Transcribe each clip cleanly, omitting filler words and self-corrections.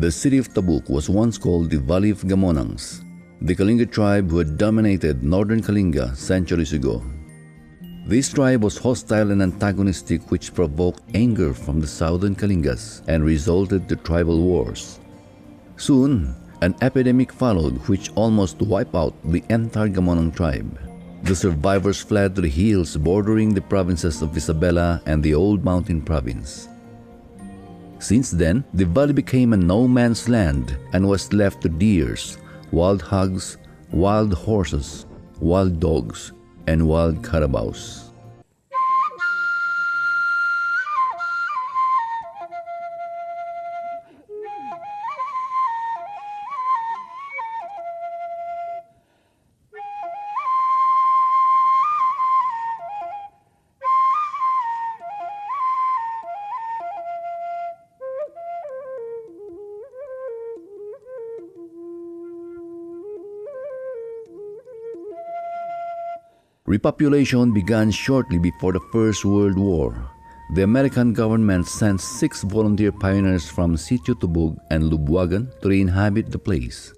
The city of Tabuk was once called the Valley of Gamonangs, the Kalinga tribe who had dominated northern Kalinga centuries ago. This tribe was hostile and antagonistic, which provoked anger from the southern Kalingas and resulted to tribal wars. Soon, an epidemic followed which almost wiped out the entire Gamonang tribe. The survivors fled to the hills bordering the provinces of Isabela and the Old Mountain Province. Since then, the valley became a no-man's land and was left to deers, wild hogs, wild horses, wild dogs, and wild carabaos. Repopulation began shortly before the First World War. The American government sent 6 volunteer pioneers from Sitio Tubog and Lubwagan to re-inhabit the place.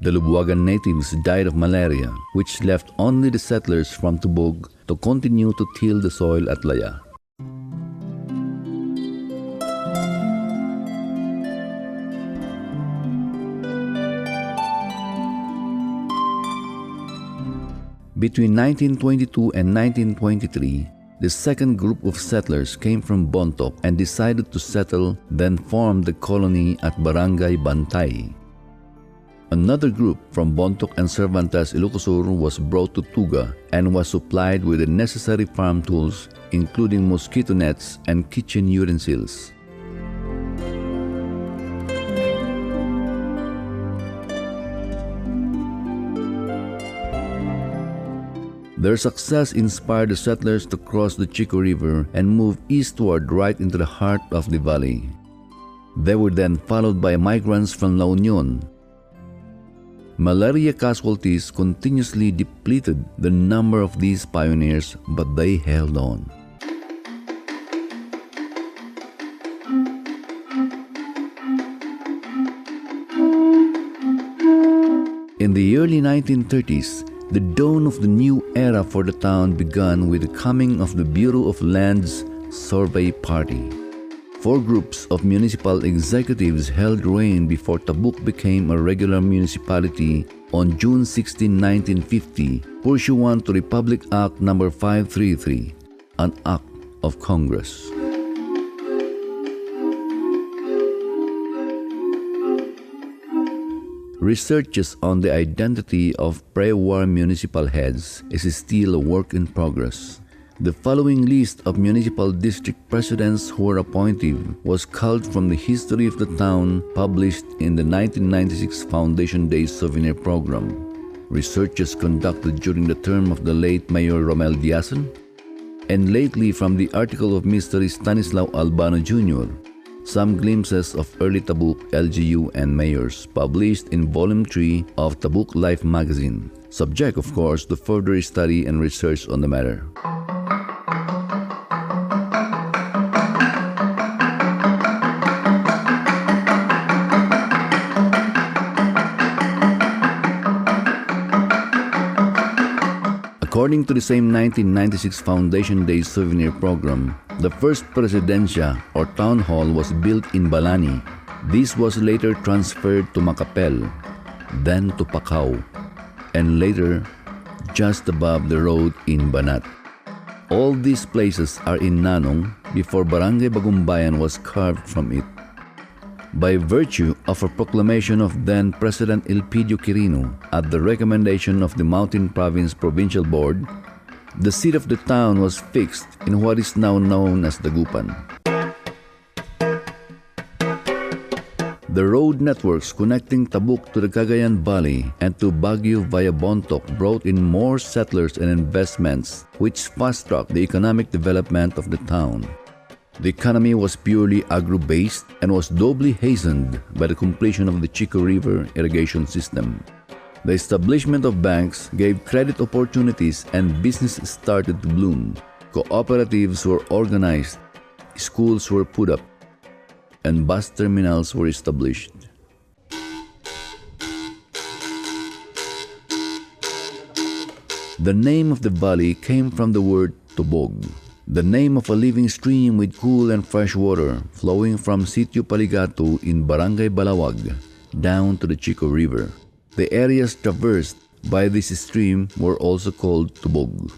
The Lubwagan natives died of malaria, which left only the settlers from Tubog to continue to till the soil at Laya. Between 1922 and 1923, the second group of settlers came from Bontoc and decided to settle, then formed the colony at Barangay Bantay. Another group from Bontoc and Cervantes, Ilocosur was brought to Tuga and was supplied with the necessary farm tools, including mosquito nets and kitchen utensils. Their success inspired the settlers to cross the Chico River and move eastward right into the heart of the valley. They were then followed by migrants from La Union. Malaria casualties continuously depleted the number of these pioneers, but they held on. In the early 1930s, the dawn of the new era for the town began with the coming of the Bureau of Lands Survey Party. 4 groups of municipal executives held reign before Tabuk became a regular municipality on June 16, 1950, pursuant to Republic Act No. 533, an act of Congress. Researches on the identity of pre-war municipal heads is still a work in progress. The following list of municipal district presidents who were appointed was culled from the history of the town published in the 1996 Foundation Day Souvenir Program. Researches conducted during the term of the late Mayor Romel Diazon, and lately from the article of Mr. Stanislao Albano Jr., some glimpses of early Tabuk LGU and mayors published in Volume 3 of Tabuk Life magazine, subject of course to further study and research on the matter. According to the same 1996 Foundation Day Souvenir Program, the first Presidencia or Town Hall was built in Balani. This was later transferred to Macapel, then to Pacao, and later just above the road in Banat. All these places are in Nanong before Barangay Bagumbayan was carved from it. By virtue of a proclamation of then President Elpidio Quirino at the recommendation of the Mountain Province Provincial Board, the seat of the town was fixed in what is now known as Dagupan. The road networks connecting Tabuk to the Cagayan Valley and to Baguio via Bontoc brought in more settlers and investments, which fast-tracked the economic development of the town. The economy was purely agro-based and was doubly hastened by the completion of the Chico River irrigation system. The establishment of banks gave credit opportunities and business started to bloom. Cooperatives were organized, schools were put up, and bus terminals were established. The name of the valley came from the word Tubog, the name of a living stream with cool and fresh water flowing from Sitio Paligatu in Barangay Balawag down to the Chico River. The areas traversed by this stream were also called Tubog.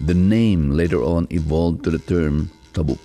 The name later on evolved to the term Tabuk.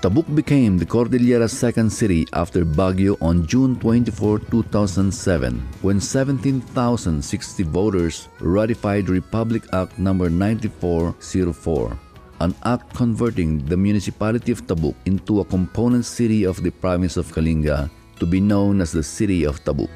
Tabuk became the Cordillera's second city after Baguio on June 24, 2007, when 17,060 voters ratified Republic Act No. 9404, an act converting the municipality of Tabuk into a component city of the province of Kalinga to be known as the City of Tabuk.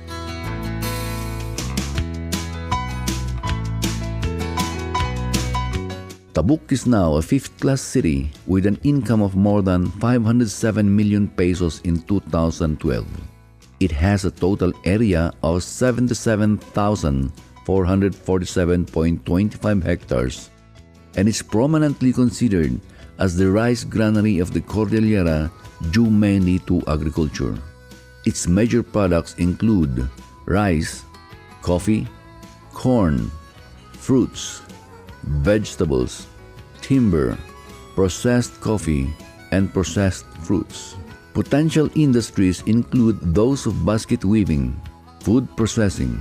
Tabuk is now a fifth-class city with an income of more than 507 million pesos in 2012. It has a total area of 77,447.25 hectares and is prominently considered as the rice granary of the Cordillera due mainly to agriculture. Its major products include rice, coffee, corn, fruits, vegetables, timber, processed coffee, and processed fruits. Potential industries include those of basket weaving, food processing,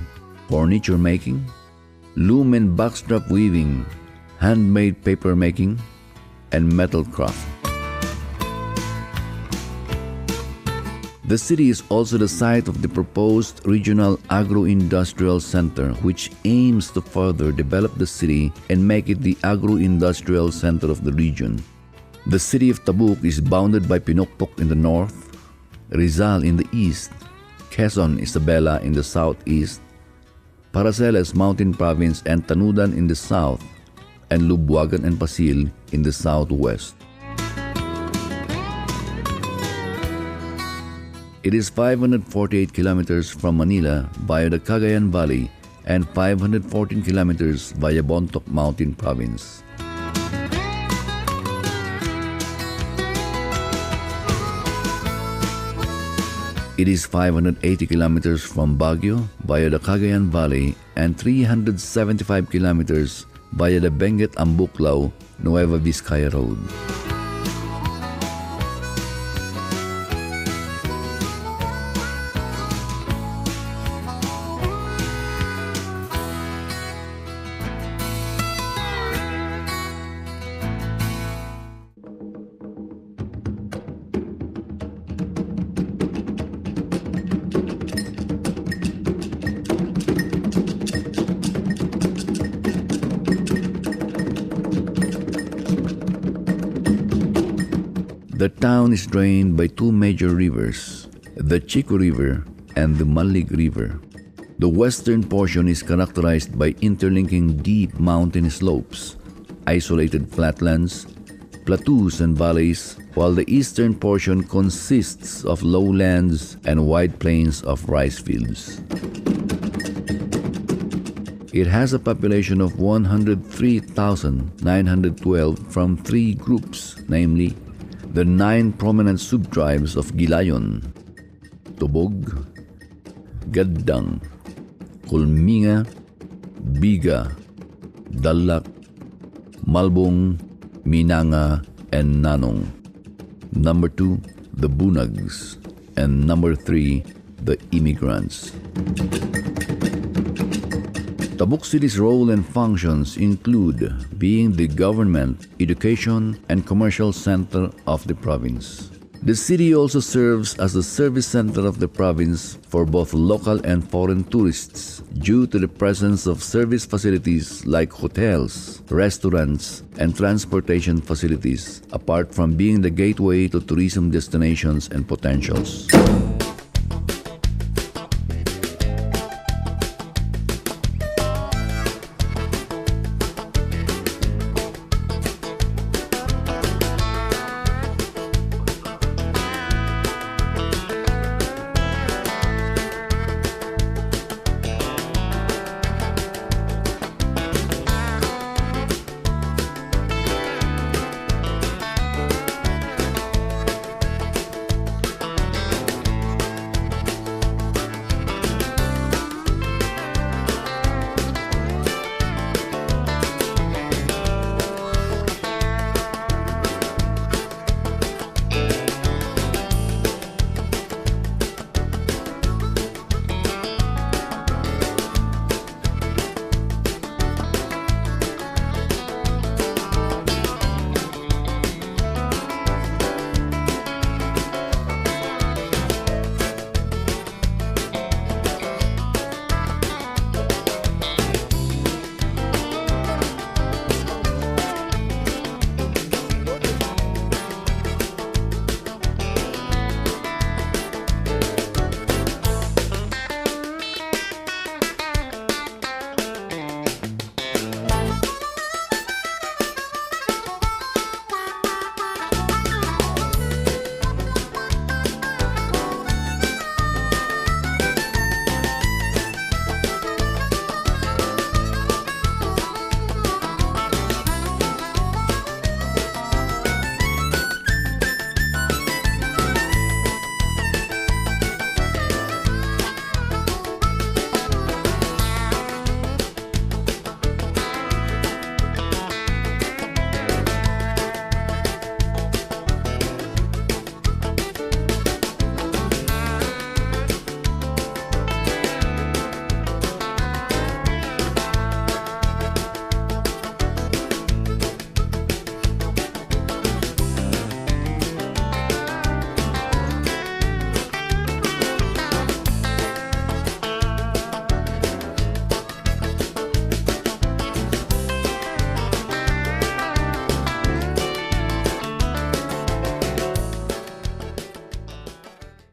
furniture making, loom and backstrap weaving, handmade paper making, and metal craft. The city is also the site of the proposed Regional Agro-Industrial Center, which aims to further develop the city and make it the agro-industrial center of the region. The city of Tabuk is bounded by Pinokpok in the north, Rizal in the east, Quezon Isabela in the southeast, Paraceles Mountain Province and Tanudan in the south, and Lubuagan and Pasil in the southwest. It is 548 kilometers from Manila via the Cagayan Valley and 514 kilometers via Bontoc Mountain Province. It is 580 kilometers from Baguio via the Cagayan Valley and 375 kilometers via the Benguet-Ambuclao, Nueva Vizcaya Road. The town is drained by two major rivers, the Chico River and the Malig River. The western portion is characterized by interlinking deep mountain slopes, isolated flatlands, plateaus and valleys, while the eastern portion consists of lowlands and wide plains of rice fields. It has a population of 103,912 from three groups, namely the 9 prominent subtribes of Gilayon, Tubog, Gaddang, Kulminga, Biga, Dalak, Malbong, Minanga, and Nanong. Number 2, the Bunags, and number 3, the immigrants. Tabuk City's role and functions include being the government, education, and commercial center of the province. The city also serves as the service center of the province for both local and foreign tourists due to the presence of service facilities like hotels, restaurants, and transportation facilities, apart from being the gateway to tourism destinations and potentials.